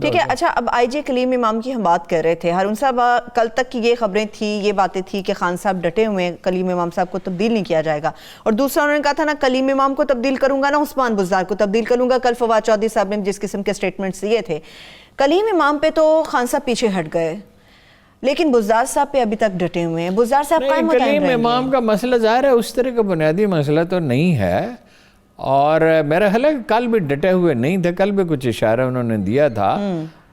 ٹھیک ہے. اچھا اب آئی جی کلیم امام کی ہم بات کر رہے تھے. ہارون صاحب کل تک کی یہ خبریں تھیں, یہ باتیں تھیں کہ خان صاحب ڈٹے ہوئے ہیں کلیم امام صاحب کو تبدیل نہیں کیا جائے گا, اور دوسرا انہوں نے کہا تھا نہ کلیم امام کو تبدیل کروں گا نہ عثمان بزدار کو تبدیل کروں گا. کل فواد چودھری صاحب نے جس قسم کے سٹیٹمنٹس دیے تھے, کلیم امام پہ تو خان صاحب پیچھے ہٹ گئے, لیکن بزدار صاحب پہ ابھی تک ڈٹے ہوئے ہیں. بزدار صاحب قائم مقام رہیں گے. کلیم امام کا مسئلہ ظاہر ہے اس طرح کا بنیادی مسئلہ تو نہیں ہے, اور میرا خیال ہے کہ کل بھی ڈٹے ہوئے نہیں تھے. کل بھی کچھ اشارہ انہوں نے دیا تھا,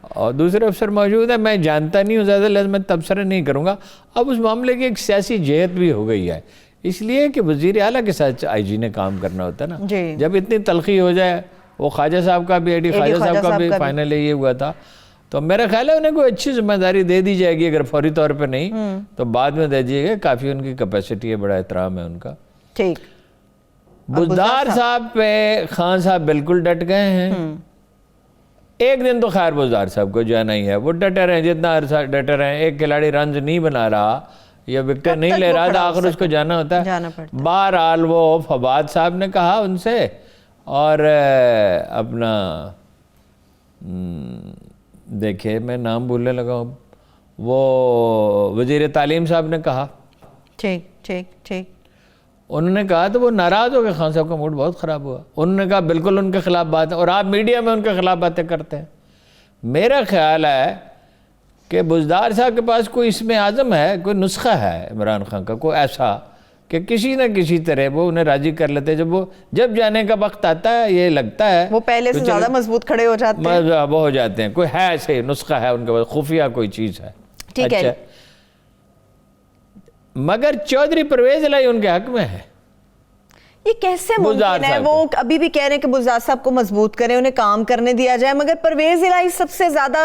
اور دوسرے افسر موجود ہیں, میں جانتا نہیں ہوں زیادہ, لہذا میں تبصرہ نہیں کروں گا. اب اس معاملے کی ایک سیاسی جہت بھی ہو گئی ہے, اس لیے کہ وزیر اعلیٰ کے ساتھ آئی جی نے کام کرنا ہوتا ہے نا. جب اتنی تلخی ہو جائے, وہ خواجہ صاحب کا بھی, ایڈی خواجہ صاحب کا بھی فائنل یہ ہوا تھا, تو میرا خیال ہے انہیں کوئی اچھی ذمہ داری دے دی جائے گی. اگر فوری طور پہ نہیں تو بعد میں دے دیجیے گا, کافی ان کی کیپیسٹی ہے, بڑا احترام ہے ان کا. ٹھیک. بزدار صاحب پہ خان صاحب بالکل ڈٹ گئے ہیں. ایک دن تو خیر بزدار صاحب کو جانا ہی ہے, وہ ڈٹے رہے جتنا عرصہ ڈٹے رہے. ایک کھلاڑی رنز نہیں بنا رہا یا وکٹر نہیں لے رہا تھا, آخر اس کو جانا ہوتا ہے. بہرحال وہ فواد صاحب نے کہا ان سے, اور اپنا دیکھیں میں نام بھولنے لگا ہوں, وہ وزیر تعلیم صاحب نے کہا. ٹھیک ٹھیک ٹھیک. انہوں نے کہا تو وہ ناراض ہو گئے, خان صاحب کا موڈ بہت خراب ہوا. انہوں نے کہا بالکل ان کے خلاف بات ہے, اور آپ میڈیا میں ان کے خلاف باتیں کرتے ہیں. میرا خیال ہے کہ بزدار صاحب کے پاس کوئی اسم اعظم ہے, کوئی نسخہ ہے عمران خان کا, کوئی ایسا کہ کسی نہ کسی طرح وہ انہیں راضی کر لیتے. جب جانے کا وقت آتا ہے یہ لگتا ہے وہ پہلے سے زیادہ مضبوط کھڑے ہو جاتے ہیں, وہ ہو جاتے ہیں. کوئی ہے ایسے نسخہ ہے ان کے پاس, خفیہ کوئی چیز ہے. ٹھیک ہے. مگر چودھری پرویز الہی ان کے حق میں ہے. یہ کیسے ممکن ہے؟ وہ ابھی بھی کہہ رہے ہیں کہ بزدار صاحب کو مضبوط کریں, انہیں کام کرنے دیا جائے, مگر پرویز الہی سب سے زیادہ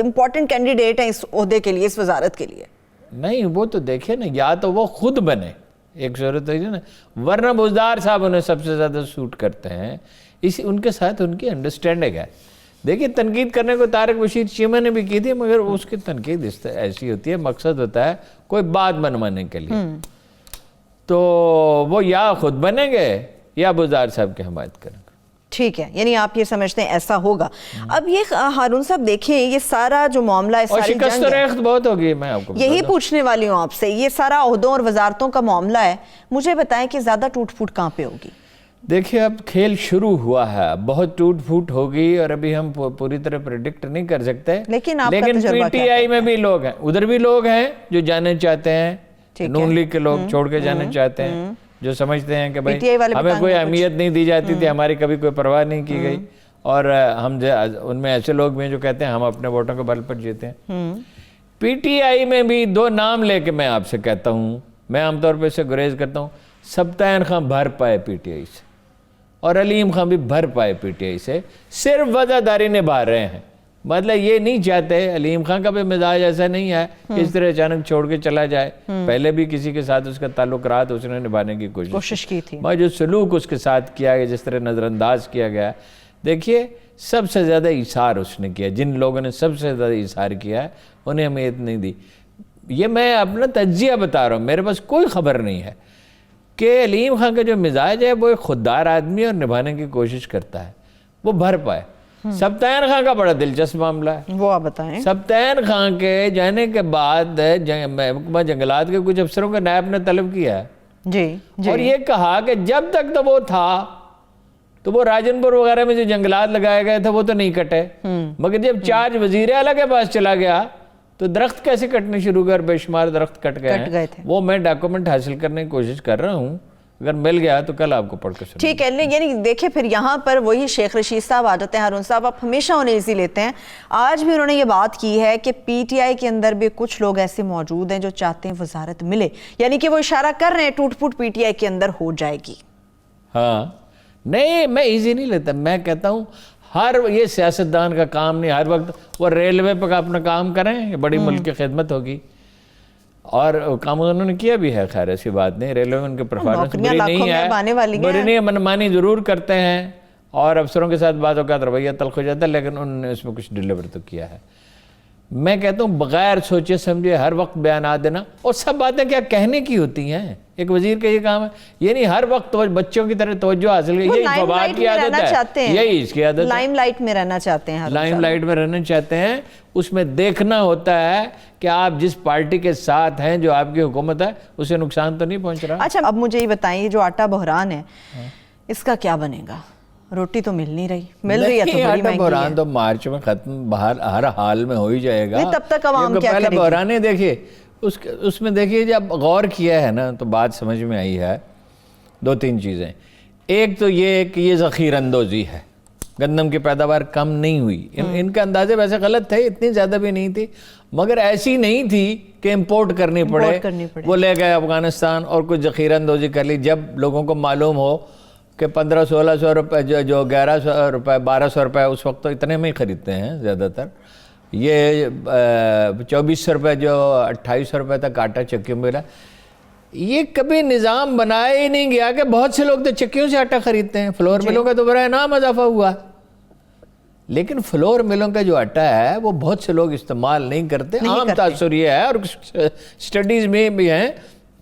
امپورٹنٹ کینڈیڈیٹ ہیں اس عہدے کے لیے, اس وزارت کے لیے. نہیں, وہ تو دیکھیں نا, یا تو وہ خود بنے, ایک صورت ہے نا, ورنہ بزدار صاحب انہیں سب سے زیادہ سوٹ کرتے ہیں. ان کے ساتھ ان کی انڈرسٹینڈنگ ہے. دیکھیں تنقید کرنے کو طارق بشیر چیمہ نے بھی کی تھی, مگر اس کی تنقید ایسی ہوتی ہے, مقصد ہوتا ہے کوئی بات منوانے کے لیے. تو وہ یا خود بنیں گے یا بزدار صاحب کی حمایت کریں گے. ٹھیک ہے, یعنی آپ یہ سمجھتے ہیں ایسا ہوگا. اب یہ ہارون صاحب دیکھیں, یہ سارا جو معاملہ ہے, اور شکست و ریخت بہت ہوگی. میں آپ کو یہی پوچھنے والی ہوں آپ سے, یہ سارا عہدوں اور وزارتوں کا معاملہ ہے, مجھے بتائیں کہ زیادہ ٹوٹ پھوٹ کہاں پہ ہوگی؟ دیکھیں اب کھیل شروع ہوا ہے, بہت ٹوٹ پھوٹ ہوگی, اور ابھی ہم پوری طرح پریڈکٹ نہیں کر سکتے. لیکن پی ٹی آئی میں بھی لوگ ہیں, ادھر بھی لوگ ہیں جو جانے چاہتے ہیں, نون لیگ کے لوگ چھوڑ کے جانے چاہتے ہیں, جو سمجھتے ہیں کہ بھائی ہمیں کوئی اہمیت نہیں دی جاتی تھی, ہماری کبھی کوئی پرواہ نہیں کی گئی, اور ہم ان میں ایسے لوگ بھی ہیں جو کہتے ہیں ہم اپنے ووٹوں کے بل پر جیتے ہیں. پی ٹی آئی میں بھی دو نام لے کے میں آپ سے کہتا ہوں, میں عام طور پہ اسے گریز کرتا ہوں. سبطین خان بھر پائے پی ٹی آئی سے, اور علیم خان بھی بھر پائے پی ٹی آئی سے, صرف وزاداری نبھا رہے ہیں. مطلب یہ نہیں چاہتے, علیم خان کا بھی مزاج ایسا نہیں ہے کہ اس طرح اچانک چھوڑ کے چلا جائے. پہلے بھی کسی کے ساتھ اس کا تعلقات اس نے نبھانے کی کوشش کی تھی, مگر جو سلوک اس کے ساتھ کیا گیا, جس طرح نظر انداز کیا گیا, دیکھیے سب سے زیادہ ایثار اس نے کیا. جن لوگوں نے سب سے زیادہ ایثار کیا ہے انہیں اہمیت نہیں دی. یہ میں اپنا تجزیہ بتا رہا ہوں, میرے پاس کوئی خبر نہیں ہے کہ علیم خان کا جو مزاج ہے وہ ایک خوددار آدمی اور نبھانے کی کوشش کرتا ہے, وہ بھر پائے. سبطین خان کا بڑا دلچسپ معاملہ ہے, وہ آپ بتائیں. سبطین خان کے جانے کے بعد محکمہ جنگلات کے کچھ افسروں کا نائب نے طلب کیا ہے, اور یہ کہا کہ جب تک تو وہ تھا تو وہ راجن پور وغیرہ میں جو جنگلات لگائے گئے تھے وہ تو نہیں کٹے, مگر جب چارج وزیر اعلیٰ کے پاس چلا گیا تو درخت کیسے کٹنے شروع کر, بے شمار درخت کٹ گئے ہیں. وہ میں ڈاکومنٹ حاصل کرنے کی کوشش کر رہا ہوں, اگر مل گیا تو کل آپ کو پڑھ کے سنوں. ٹھیک ہے, یعنی دیکھیں پھر یہاں پر وہی شیخ رشید صاحب آ جاتے ہیں. ہارون صاحب آپ ہمیشہ انہیں ایزی لیتے ہیں, آج بھی انہوں نے یہ بات کی ہے کہ پی ٹی آئی کے اندر بھی کچھ لوگ ایسے موجود ہیں جو چاہتے ہیں وزارت ملے, یعنی کہ وہ اشارہ کر رہے ہیں ٹوٹ پھوٹ پی ٹی آئی کے اندر ہو جائے گی. ہاں نہیں, میں ایزی نہیں لیتا, میں کہتا ہوں ہر یہ سیاستدان کا کام نہیں, ہر وقت وہ ریلوے پہ اپنا کام کریں, یہ بڑی ملک کی خدمت ہوگی, اور کام انہوں نے کیا بھی ہے, خیر ایسی بات نہیں. ریلوے میں ان کے پرفارمنس بری نہیں ہے, بری نہیں ہے, منمانی ضرور کرتے ہیں, اور افسروں کے ساتھ بعض اوقات رویہ تلخ ہو جاتا ہے, لیکن انہوں نے اس میں کچھ ڈیلیور تو کیا ہے. میں کہتا ہوں بغیر سوچے سمجھے ہر وقت بیانات دینا، اور سب باتیں کیا کہنے کی ہوتی ہیں، ایک وزیر کا یہ کام ہے، یہ نہیں ہر وقت بچوں کی طرح توجہ حاصل کرے، یہی فواد کی عادت ہے، یہی اس کی عادت ہے، لائم لائٹ میں رہنا چاہتے ہیں، لائم لائٹ میں رہنا چاہتے ہیں۔ اس میں دیکھنا ہوتا ہے کہ آپ جس پارٹی کے ساتھ ہیں، جو آپ کی حکومت ہے، اسے نقصان تو نہیں پہنچ رہا۔ اچھا اب مجھے یہ بتائیں، یہ جو آٹا بحران ہے اس کا کیا بنے گا؟ روٹی تو مل نہیں رہی، مل رہی ہے تو بڑی آٹا مہنگی بحران ہے۔ تو مارچ میں ختم ہر حال میں ہو ہی جائے گا، تب تک عوام کیا پہلا کرے گی؟ بحران ہے۔ دیکھیے اس میں دیکھیے جب غور کیا ہے نا تو بات سمجھ میں آئی ہے، دو تین چیزیں۔ ایک تو یہ کہ یہ ذخیرہ اندوزی ہے، گندم کی پیداوار کم نہیں ہوئی، ان کے اندازے ویسے غلط تھے، اتنی زیادہ بھی نہیں تھی، مگر ایسی نہیں تھی کہ امپورٹ کرنی پڑے، وہ لے گئے افغانستان اور کچھ ذخیرہ اندوزی کر لی۔ جب لوگوں کو معلوم ہو کہ 1500-1600 روپے جو 1100 روپے 1200 روپے اس وقت تو اتنے میں ہی خریدتے ہیں زیادہ تر، یہ 2400 روپے جو 2800 روپے تک آٹا چکیوں میں ملا، یہ کبھی نظام بنایا ہی نہیں گیا کہ بہت سے لوگ تو چکیوں سے آٹا خریدتے ہیں، فلور ملوں کا تو برائے نام اضافہ ہوا، لیکن فلور ملوں کا جو آٹا ہے وہ بہت سے لوگ استعمال نہیں کرتے۔ عام تاثر یہ ہے، اور سٹڈیز میں بھی ہیں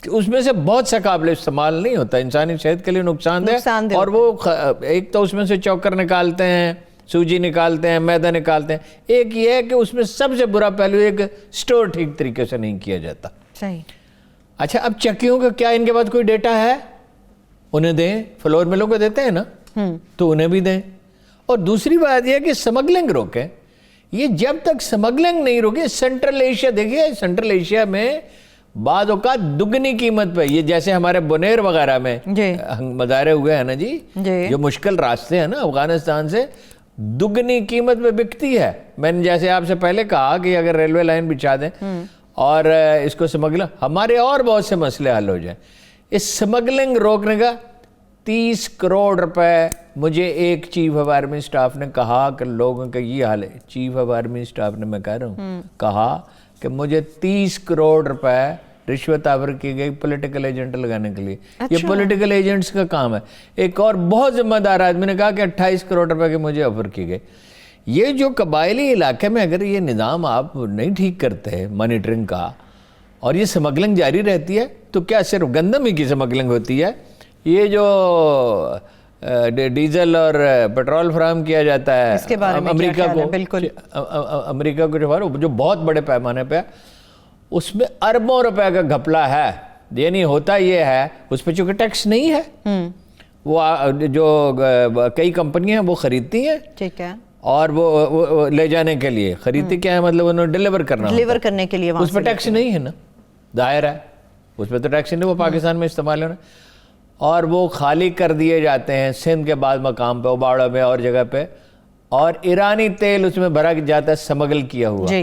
کہ اس میں سے بہت سا قابل استعمال نہیں ہوتا، انسانی صحت کے لیے نقصان دہ، اور وہ ایک تو اس میں سے چوکر نکالتے ہیں، سوجی نکالتے ہیں، میدا نکالتے ہیں، ایک یہ ہے کہ اس میں سب سے برا پہلو ایک سٹور ٹھیک طریقے سے نہیں کیا جاتا۔ صحیح۔ اچھا اب چکیوں کا کیا ان کے پاس کوئی ڈیٹا ہے؟ انہیں دیں، فلور ملوں کو دیتے ہیں نا، تو انہیں بھی دیں۔ اور دوسری بات یہ ہے کہ سمگلنگ روکیں، یہ جب تک سمگلنگ نہیں روکے، سینٹرل ایشیا دیکھیے، سینٹرل ایشیا میں بعض اوقات دگنی قیمت پہ، یہ جیسے ہمارے بنیر وغیرہ میں مظاہرے ہوئے ہیں نا جی، جو مشکل راستے ہیں نا افغانستان سے، دگنی قیمت پہ بکتی ہے۔ میں نے جیسے آپ سے پہلے کہا کہ اگر ریلوے لائن بچھا دیں اور اس کو سمگلنگ، ہمارے اور بہت سے مسئلے حل ہو جائیں۔ اس سمگلنگ روکنے کا 30 کروڑ روپے مجھے ایک چیف آف آرمی سٹاف نے کہا کہ لوگوں کا یہ حال ہے، چیف آف آرمی سٹاف نے، میں کہہ رہا ہوں، کہا کہ مجھے 30 کروڑ روپے رشوت آور کی گئی پولیٹیکل ایجنٹ لگانے کے لیے۔ یہ پولیٹیکل ایجنٹس کا کام ہے۔ ایک اور بہت ذمہ دار آدمی نے کہا کہ 28 کروڑ روپے کے مجھے آفر کی گئی۔ یہ جو قبائلی علاقے میں اگر یہ نظام آپ نہیں ٹھیک کرتے مانیٹرنگ کا، اور یہ سمگلنگ جاری رہتی ہے، تو کیا صرف گندم ہی کی سمگلنگ ہوتی ہے؟ یہ جو ڈیزل اور پیٹرول فراہم کیا جاتا ہے امریکہ کو، جو بہت بڑے پیمانے پہ، اس میں اربوں روپے کا گھپلا ہے۔ یعنی ہوتا یہ ہے، اس پہ چونکہ ٹیکس نہیں ہے، وہ جو کئی کمپنیاں ہیں وہ خریدتی ہیں، ٹھیک ہے، اور وہ لے جانے کے لیے خریدتی کیا ہے، مطلب انہوں نے ڈیلیور کرنے کے لیے، اس پہ ٹیکس نہیں ہے نا، ظاہر ہے اس پہ تو ٹیکس نہیں، وہ پاکستان میں استعمال ہونا، اور وہ خالی کر دیے جاتے ہیں سندھ کے بعض مقام پہ، اوباڑا میں اور جگہ پہ، اور ایرانی تیل اس میں بھرا جاتا ہے سمگل کیا ہوا۔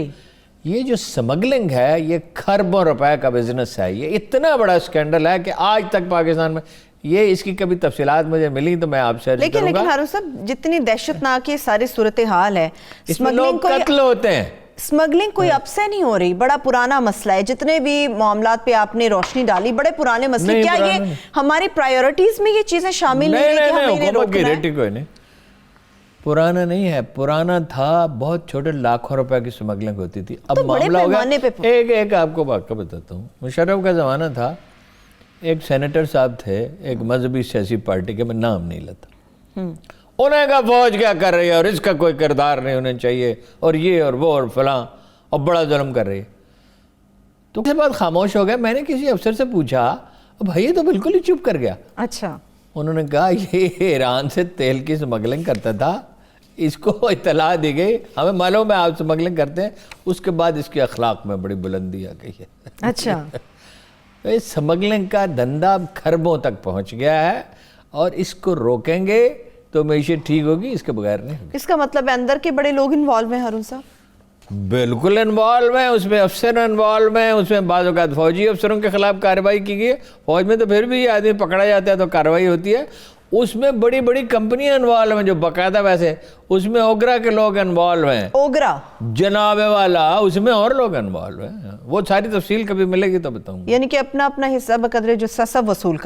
یہ جو سمگلنگ ہے یہ کھربوں روپے کا بزنس ہے، یہ اتنا بڑا اسکینڈل ہے کہ آج تک پاکستان میں، یہ اس کی کبھی تفصیلات مجھے ملی تو میں آپ سے عرض کروں گا۔ لیکن ہارون صاحب جتنی دہشت ناک یہ ساری صورتحال ہے، اس میں لوگ قتل ہوتے ہیں، سمگلنگ کوئی اب سے نہیں ہو رہی، بڑا پرانا مسئلہ ہے، جتنے بھی معاملات پہ آپ نے روشنی ڈالی بڑے پرانے مسئلے، کیا یہ ہماری پرائیورٹیز میں یہ چیزیں شامل نہیں ہیں کہ ہمیں انہیں روکنا ہے؟ پرانا نہیں ہے، پرانا تھا، بہت چھوٹے لاکھوں روپے کی سمگلنگ ہوتی تھی، اب معاملہ ہو گیا۔ ایک آپ کو واقعہ بتاتا ہوں، مشرف کا زمانہ تھا، ایک سینیٹر صاحب تھے ایک مذہبی سیاسی پارٹی کے، میں نام نہیں لیتا، انہیں کہا فوج کیا کر رہی ہے اور اس کا کوئی کردار نہیں ہونا چاہیے اور یہ اور وہ اور فلاں، اور بڑا ظلم کر رہی ہے۔ تو اس کے بعد خاموش ہو گیا۔ میں نے کسی افسر سے پوچھا، بھائی تو بالکل ہی چپ کر گیا۔ اچھا، انہوں نے کہا یہ ایران سے تیل کی سمگلنگ کرتا تھا، اس کو اطلاع دی گئی، ہمیں معلوم ہے آپ سمگلنگ کرتے ہیں، اس کے بعد اس کے اخلاق میں بڑی بلندی آ گئی ہے۔ اچھا، سمگلنگ کا دھندا کھربوں تک پہنچ گیا ہے، اور اس کو روکیں گے تو معیشت ٹھیک ہوگی، اس کے بغیر نہیں ہوگی۔ اس کا مطلب ہے اندر کے بڑے لوگ انوالو ہیں ہارون صاحب؟ بالکل انوالو ہیں، اس میں افسر انوالو ہیں، اس میں بعض اوقات فوجی افسروں کے خلاف کارروائی کی گئی ہے، فوج میں تو پھر بھی آدمی پکڑا جاتا ہے تو کارروائی ہوتی ہے، اس میں بڑی بڑی کمپنیاں انوالو ہیں جو باقاعدہ، ویسے اس میں اوگرا کے لوگ انوالو ہیں، اوگرا جناب والا، اس میں اور لوگ انوالو ہیں، وہ ساری تفصیل کبھی ملے گی تو بتاؤں گا۔ یعنی کہ اپنا اپنا حصہ بقدر جو سب وصول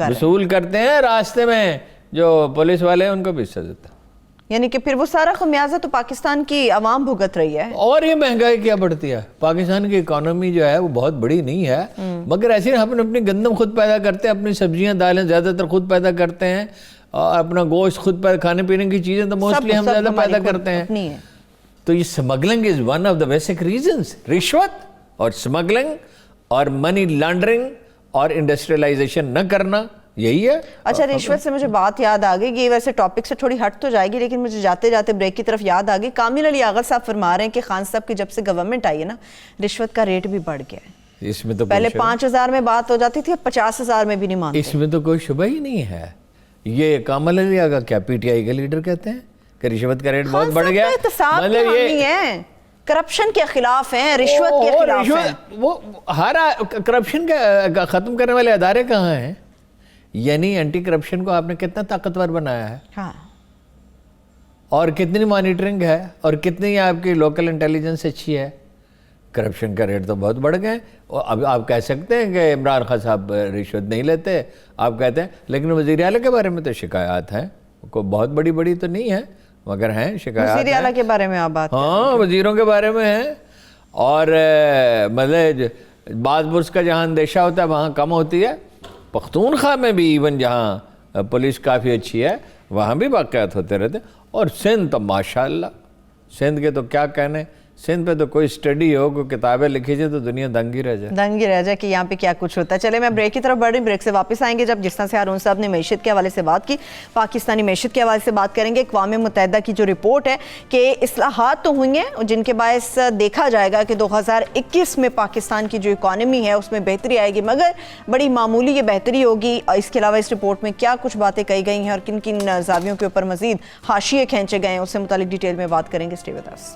کرتے ہیں، راستے میں جو پولیس والے ہیں ان کو بھی حصہ دیتا ہے۔ یعنی کہ پھر وہ سارا خمیازہ تو پاکستان کی عوام بھگت رہی ہے. اور یہ مہنگائی کیا بڑھتی ہے. پاکستان کی اکانومی جو ہے وہ بہت بڑی نہیں ہے, مگر ایسے ہم اپنی گندم خود پیدا کرتے ہیں, اپنی سبزیاں دالیں زیادہ تر خود پیدا کرتے ہیں, اور اپنا گوشت خود پیدا, کھانے پینے کی چیزیں تو موسٹلی ہم زیادہ پیدا کرتے ہیں. تو یہ smuggling is one of the basic reasons. رشوت اور سمگلنگ اور منی لانڈرنگ اور انڈسٹریلائزیشن نہ کرنا, یہی ہے. اچھا, رشوت سے مجھے بات یاد آ گئی, یہ ویسے ٹاپک سے تھوڑی ہٹ تو جائے گی, لیکن مجھے جاتے جاتے بریک کی طرف یاد آ گئی. کامل علی آغا صاحب فرما رہے ہیں کہ خان صاحب کی جب سے گورنمنٹ آئی ہے نا, رشوت کا ریٹ بھی بڑھ گیا ہے. اس میں تو پہلے 5,000 میں بات ہو جاتی تھی, اب 50,000 میں بھی نہیں مانتے. اس میں تو کوئی شبہ ہی نہیں ہے. یہ کامل علی آغا کیا پی ٹی آئی کے لیڈر کہتے ہیں کہ رشوت کا ریٹ بہت بڑھ گیا. مطلب یہ کرپشن کے خلاف ہیں, رشوت کے خلاف ہیں. وہ ہر کرپشن کا ختم کرنے والے ادارے کہاں ہیں؟ یعنی اینٹی کرپشن کو آپ نے کتنا طاقتور بنایا ہے, ہاں, اور کتنی مانیٹرنگ ہے, اور کتنی آپ کی لوکل انٹیلیجنس اچھی ہے. کرپشن کا ریٹ تو بہت بڑھ گئے. اب آپ کہہ سکتے ہیں کہ عمران خان صاحب رشوت نہیں لیتے, آپ کہتے ہیں, لیکن وزیر اعلیٰ کے بارے میں تو شکایات ہیں, کوئی بہت بڑی بڑی تو نہیں ہے مگر ہیں شکایات. وزیر اعلیٰ کے بارے میں آپ بات, ہاں وزیروں کے بارے میں ہیں. اور مطلب بعض برس کا جہاں اندیشہ ہوتا ہے وہاں کم ہوتی ہے. پختونخوا میں بھی ایون جہاں پولیس کافی اچھی ہے وہاں بھی واقعات ہوتے رہتے. اور سندھ تو ماشاءاللہ, سندھ کے تو کیا کہنے, سندھ پہ تو کوئی اسٹڈی ہو, کوئی کتابیں لکھی جائے تو دنیا دنگی رہ جائے کہ یہاں پہ کیا کچھ ہوتا ہے. چلے میں بریک کی طرف بڑھ رہی, بریک سے واپس آئیں گے جب جس طرح سے ہارون صاحب نے معیشت کے حوالے سے بات کی, پاکستانی معیشت کے حوالے سے بات کریں گے. اقوام متحدہ کی جو رپورٹ ہے کہ اصلاحات تو ہوئی ہیں جن کے باعث دیکھا جائے گا کہ 2021 میں پاکستان کی جو اکانومی ہے اس میں بہتری آئے گی, مگر بڑی معمولی یہ بہتری ہوگی. اس کے علاوہ اس رپورٹ میں کیا کچھ باتیں کہی گئی ہیں اور کن کن زاویوں کے اوپر مزید حاشیے کھینچے گئے ہیں, اس سے متعلق ڈیٹیل میں بات کریں گے. Stay with us.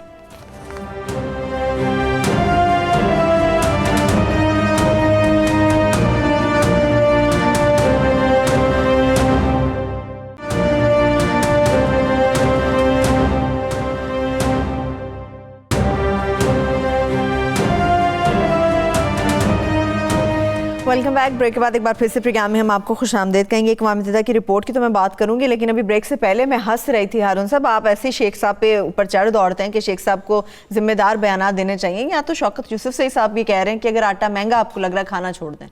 Welcome back. Break کے بعد ایک بار پھر سے پروگرام میں ہم آپ کو خوش آمدید کہیں گے. اقوام متحدہ کی رپورٹ کی تو میں بات کروں گی, لیکن ابھی بریک سے پہلے میں ہنس رہی تھی. ہارون صاحب آپ ایسے شیخ صاحب پہ اوپر چڑھ دوڑتے ہیں کہ شیخ صاحب کو ذمہ دار بیانات دینے چاہیے, یا تو شوکت یوسف صاحب بھی کہہ رہے ہیں کہ اگر آٹا مہنگا آپ کو لگ رہا ہے کھانا چھوڑ دیں.